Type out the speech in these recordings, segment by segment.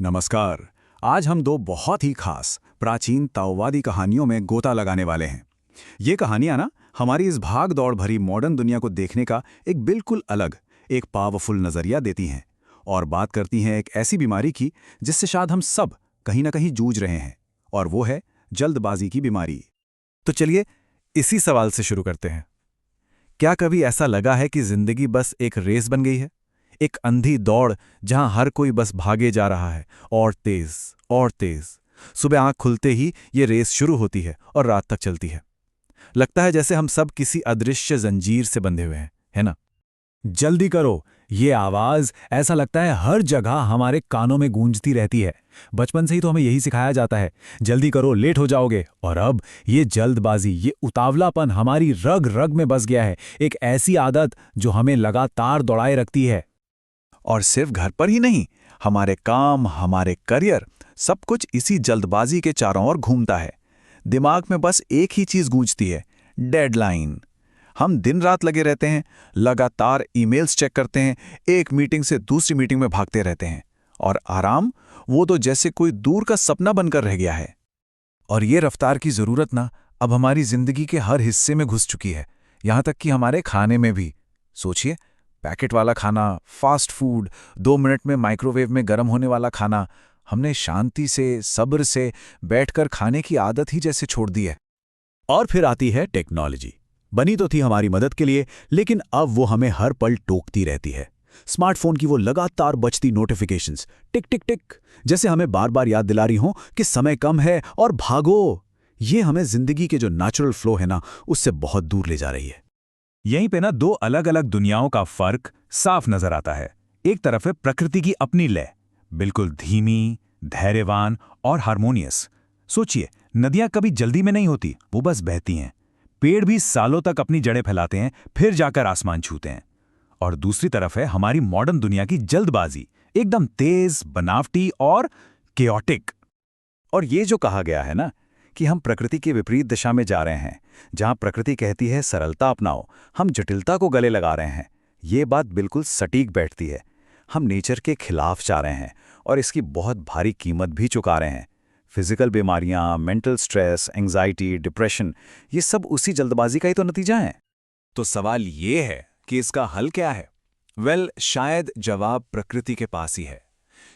नमस्कार। आज हम दो बहुत ही खास प्राचीन ताओवादी कहानियों में गोता लगाने वाले हैं। ये कहानियां ना हमारी इस भाग दौड़ भरी मॉडर्न दुनिया को देखने का एक बिल्कुल अलग, एक पावरफुल नजरिया देती हैं और बात करती हैं एक ऐसी बीमारी की जिससे शायद हम सब कहीं ना कहीं जूझ रहे हैं, और वो है जल्दबाजी की बीमारी। तो चलिए इसी सवाल से शुरू करते हैं। क्या कभी ऐसा लगा है कि जिंदगी बस एक रेस बन गई है, एक अंधी दौड़ जहां हर कोई बस भागे जा रहा है, और तेज और तेज। सुबह आंख खुलते ही ये रेस शुरू होती है और रात तक चलती है। लगता है जैसे हम सब किसी अदृश्य जंजीर से बंधे हुए हैं, है ना? जल्दी करो, ये आवाज ऐसा लगता है हर जगह हमारे कानों में गूंजती रहती है। बचपन से ही तो हमें यही सिखाया जाता है, जल्दी करो लेट हो जाओगे। और अब ये जल्दबाजी, ये उतावलापन हमारी रग रग में बस गया है, एक ऐसी आदत जो हमें लगातार दौड़ाए रखती है। और सिर्फ घर पर ही नहीं, हमारे काम, हमारे करियर, सब कुछ इसी जल्दबाजी के चारों ओर घूमता है। दिमाग में बस एक ही चीज गूंजती है, डेडलाइन। हम दिन रात लगे रहते हैं, लगातार ईमेल्स चेक करते हैं, एक मीटिंग से दूसरी मीटिंग में भागते रहते हैं, और आराम, वो तो जैसे कोई दूर का सपना बनकर रह गया है। और ये रफ्तार की जरूरत ना अब हमारी जिंदगी के हर हिस्से में घुस चुकी है, यहां तक कि हमारे खाने में भी। सोचिए, पैकेट वाला खाना, फास्ट फूड, 2 मिनट में माइक्रोवेव में गर्म होने वाला खाना, हमने शांति से, सब्र से बैठकर खाने की आदत ही जैसे छोड़ दी है। और फिर आती है टेक्नोलॉजी। बनी तो थी हमारी मदद के लिए, लेकिन अब वो हमें हर पल टोकती रहती है। स्मार्टफोन की वो लगातार बजती नोटिफिकेशंस, टिक टिक टिक, जैसे हमें बार बार याद दिला रही हों कि समय कम है और भागो। ये हमें जिंदगी के जो नेचुरल फ्लो है ना, उससे बहुत दूर ले जा रही है। यहीं पे ना दो अलग अलग दुनियाओं का फर्क साफ नजर आता है। एक तरफ है प्रकृति की अपनी लय, बिल्कुल धीमी, धैर्यवान और हार्मोनियस। सोचिए, नदियां कभी जल्दी में नहीं होती, वो बस बहती हैं। पेड़ भी सालों तक अपनी जड़ें फैलाते हैं, फिर जाकर आसमान छूते हैं। और दूसरी तरफ है हमारी मॉडर्न दुनिया की जल्दबाजी, एकदम तेज, बनावटी और केओटिक। और ये जो कहा गया है ना कि हम प्रकृति के विपरीत दिशा में जा रहे हैं, जहां प्रकृति कहती है सरलता अपनाओ, हम जटिलता को गले लगा रहे हैं, ये बात बिल्कुल सटीक बैठती है। हम नेचर के खिलाफ जा रहे हैं और इसकी बहुत भारी कीमत भी चुका रहे हैं। फिजिकल बीमारियां, मेंटल स्ट्रेस, एंजाइटी, डिप्रेशन, ये सब उसी जल्दबाजी का ही तो नतीजा है। तो सवाल ये है कि इसका हल क्या है? शायद जवाब प्रकृति के पास ही है।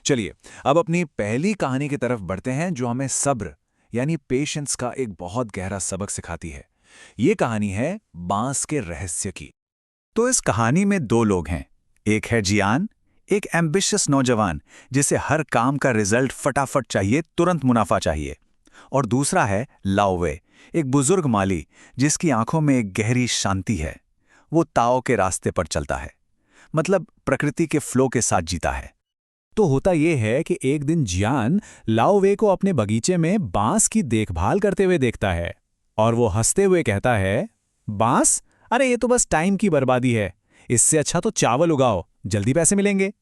चलिए अब अपनी पहली कहानी की तरफ बढ़ते हैं, जो हमें सब्र यानी पेशेंस का एक बहुत गहरा सबक सिखाती है। ये कहानी है बांस के रहस्य की। तो इस कहानी में 2 लोग हैं। एक है जियान, एक एम्बिशियस नौजवान जिसे हर काम का रिजल्ट फटाफट चाहिए, तुरंत मुनाफा चाहिए। और दूसरा है लाओवे, एक बुजुर्ग माली जिसकी आंखों में एक गहरी शांति है। वो ताओ के रास्ते पर चलता है, मतलब प्रकृति के फ्लो के साथ जीता है। तो होता ये है कि एक दिन जियान लाओवे को अपने बगीचे में बांस की देखभाल करते हुए देखता है, और वो हंसते हुए कहता है, बांस? अरे ये तो बस टाइम की बर्बादी है, इससे अच्छा तो चावल उगाओ, जल्दी पैसे मिलेंगे।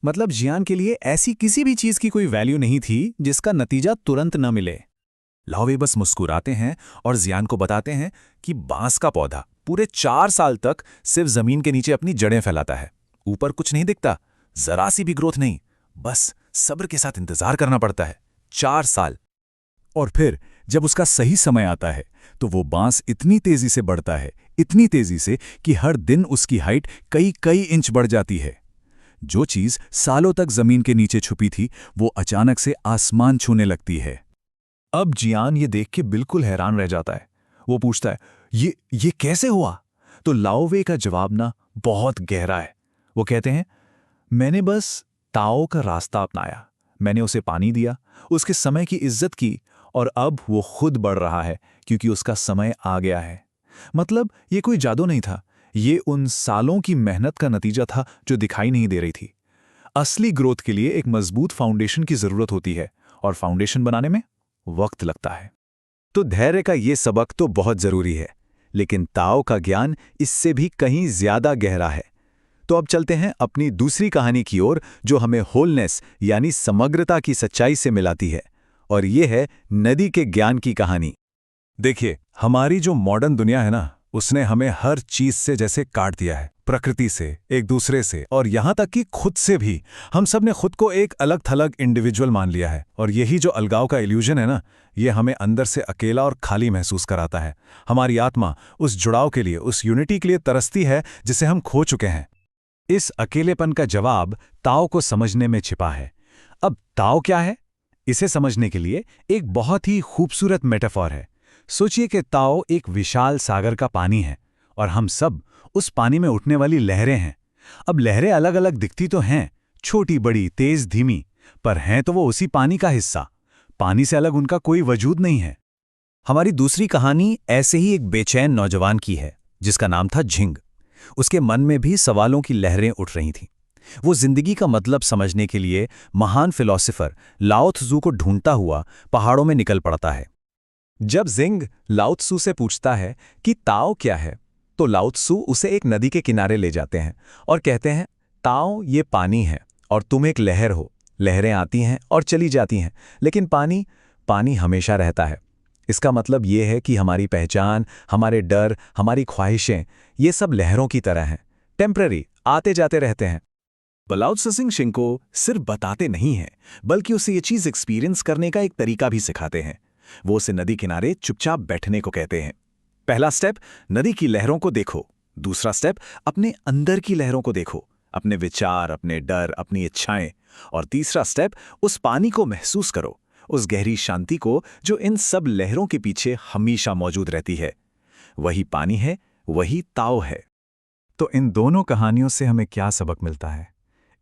मतलब जियान के लिए ऐसी किसी भी चीज की कोई वैल्यू नहीं थी जिसका नतीजा तुरंत न मिले। लाओवे बस मुस्कुराते हैं और जियान को बताते हैं कि बांस का पौधा पूरे 4 साल तक सिर्फ जमीन के नीचे अपनी जड़ें फैलाता है। ऊपर कुछ नहीं दिखता, जरा सी भी ग्रोथ नहीं, बस सब्र के साथ इंतजार करना पड़ता है 4 साल। और फिर जब उसका सही समय आता है तो वो बांस इतनी तेजी से बढ़ता है, इतनी तेजी से कि हर दिन उसकी हाइट कई कई इंच बढ़ जाती है। जो चीज सालों तक जमीन के नीचे छुपी थी, वो अचानक से आसमान छूने लगती है। अब जियान ये देख के बिल्कुल हैरान रह जाता है। वो पूछता है, ये कैसे हुआ? तो लाओवे का जवाब ना बहुत गहरा है। वो कहते हैं, मैंने बस ताओ का रास्ता अपनाया, मैंने उसे पानी दिया, उसके समय की इज्जत की, और अब वो खुद बढ़ रहा है क्योंकि उसका समय आ गया है। मतलब ये कोई जादू नहीं था, ये उन सालों की मेहनत का नतीजा था जो दिखाई नहीं दे रही थी। असली ग्रोथ के लिए एक मजबूत फाउंडेशन की जरूरत होती है, और फाउंडेशन बनाने में वक्त लगता है। तो धैर्य का ये सबक तो बहुत जरूरी है, लेकिन ताओ का ज्ञान इससे भी कहीं ज्यादा गहरा है। तो अब चलते हैं अपनी दूसरी कहानी की ओर, जो हमें होलनेस यानी समग्रता की सच्चाई से मिलाती है, और ये है नदी के ज्ञान की कहानी। देखिए, हमारी जो मॉडर्न दुनिया है ना, उसने हमें हर चीज से जैसे काट दिया है, प्रकृति से, एक दूसरे से, और यहां तक कि खुद से भी। हम सब ने खुद को एक अलग थलग इंडिविजुअल मान लिया है, और यही जो अलगाव का इल्यूजन है ना, ये हमें अंदर से अकेला और खाली महसूस कराता है। हमारी आत्मा उस जुड़ाव के लिए, उस यूनिटी के लिए तरसती है जिसे हम खो चुके हैं। इस अकेलेपन का जवाब ताओ को समझने में छिपा है। अब ताओ क्या है? इसे समझने के लिए एक बहुत ही खूबसूरत मेटाफॉर है। सोचिए कि ताओ एक विशाल सागर का पानी है और हम सब उस पानी में उठने वाली लहरें हैं। अब लहरें अलग अलग दिखती तो हैं, छोटी बड़ी, तेज धीमी, पर हैं तो वो उसी पानी का हिस्सा। पानी से अलग उनका कोई वजूद नहीं है। हमारी दूसरी कहानी ऐसे ही एक बेचैन नौजवान की है जिसका नाम था झिंग। उसके मन में भी सवालों की लहरें उठ रही थीं। वो जिंदगी का मतलब समझने के लिए महान फिलॉसफर लाओ त्सू को ढूंढता हुआ पहाड़ों में निकल पड़ता है। जब जिंग लाओ त्सू से पूछता है कि ताओ क्या है, तो लाओ त्सू उसे एक नदी के किनारे ले जाते हैं और कहते हैं, ताओ ये पानी है और तुम एक लहर हो। लहरें आती हैं और चली जाती हैं, लेकिन पानी हमेशा रहता है। इसका मतलब ये है कि हमारी पहचान, हमारे डर, हमारी ख्वाहिशें, ये सब लहरों की तरह हैं, टेम्पररी, आते जाते रहते हैं। लाओ त्सू सिंह को सिर्फ बताते नहीं हैं, बल्कि उसे ये चीज़ एक्सपीरियंस करने का एक तरीका भी सिखाते हैं। वो उसे नदी किनारे चुपचाप बैठने को कहते हैं। पहला स्टेप, नदी की लहरों को देखो। दूसरा स्टेप, अपने अंदर की लहरों को देखो, अपने विचार, अपने डर, अपनी इच्छाएं। और तीसरा स्टेप, उस पानी को महसूस करो, उस गहरी शांति को जो इन सब लहरों के पीछे हमेशा मौजूद रहती है। वही पानी है, वही ताओ है। तो इन दोनों कहानियों से हमें क्या सबक मिलता है?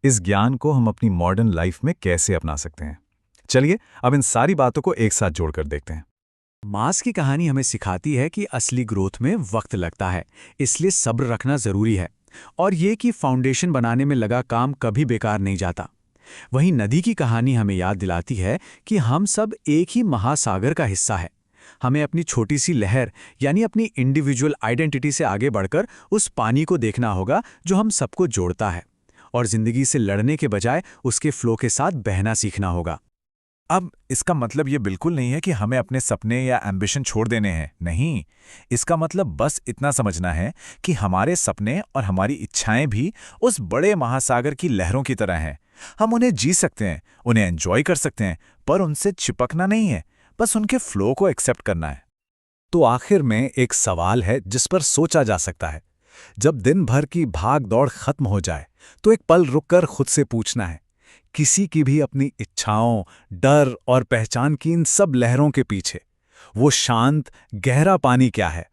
इस ज्ञान को हम अपनी मॉडर्न लाइफ में कैसे अपना सकते हैं? चलिए अब इन सारी बातों को एक साथ जोड़कर देखते हैं। मास की कहानी हमें सिखाती है कि असली ग्रोथ में वक्त लगता है, इसलिए सब्र रखना जरूरी है, और ये कि फाउंडेशन बनाने में लगा काम कभी बेकार नहीं जाता। वहीं नदी की कहानी हमें याद दिलाती है कि हम सब एक ही महासागर का हिस्सा है। हमें अपनी छोटी सी लहर यानी अपनी इंडिविजुअल आइडेंटिटी से आगे बढ़कर उस पानी को देखना होगा जो हम सबको जोड़ता है, और जिंदगी से लड़ने के बजाय उसके फ्लो के साथ बहना सीखना होगा। अब इसका मतलब ये बिल्कुल नहीं है कि हमें अपने सपने या एम्बिशन छोड़ देने हैं। नहीं, इसका मतलब बस इतना समझना है कि हमारे सपने और हमारी इच्छाएं भी उस बड़े महासागर की लहरों की तरह हैं। हम उन्हें जी सकते हैं, उन्हें एंजॉय कर सकते हैं, पर उनसे चिपकना नहीं है, बस उनके फ्लो को एक्सेप्ट करना है। तो आखिर में एक सवाल है जिस पर सोचा जा सकता है। जब दिन भर की भाग दौड़ खत्म हो जाए तो एक पल रुककर खुद से पूछना है, किसी की भी अपनी इच्छाओं, डर और पहचान की इन सब लहरों के पीछे वो शांत, गहरा पानी क्या है?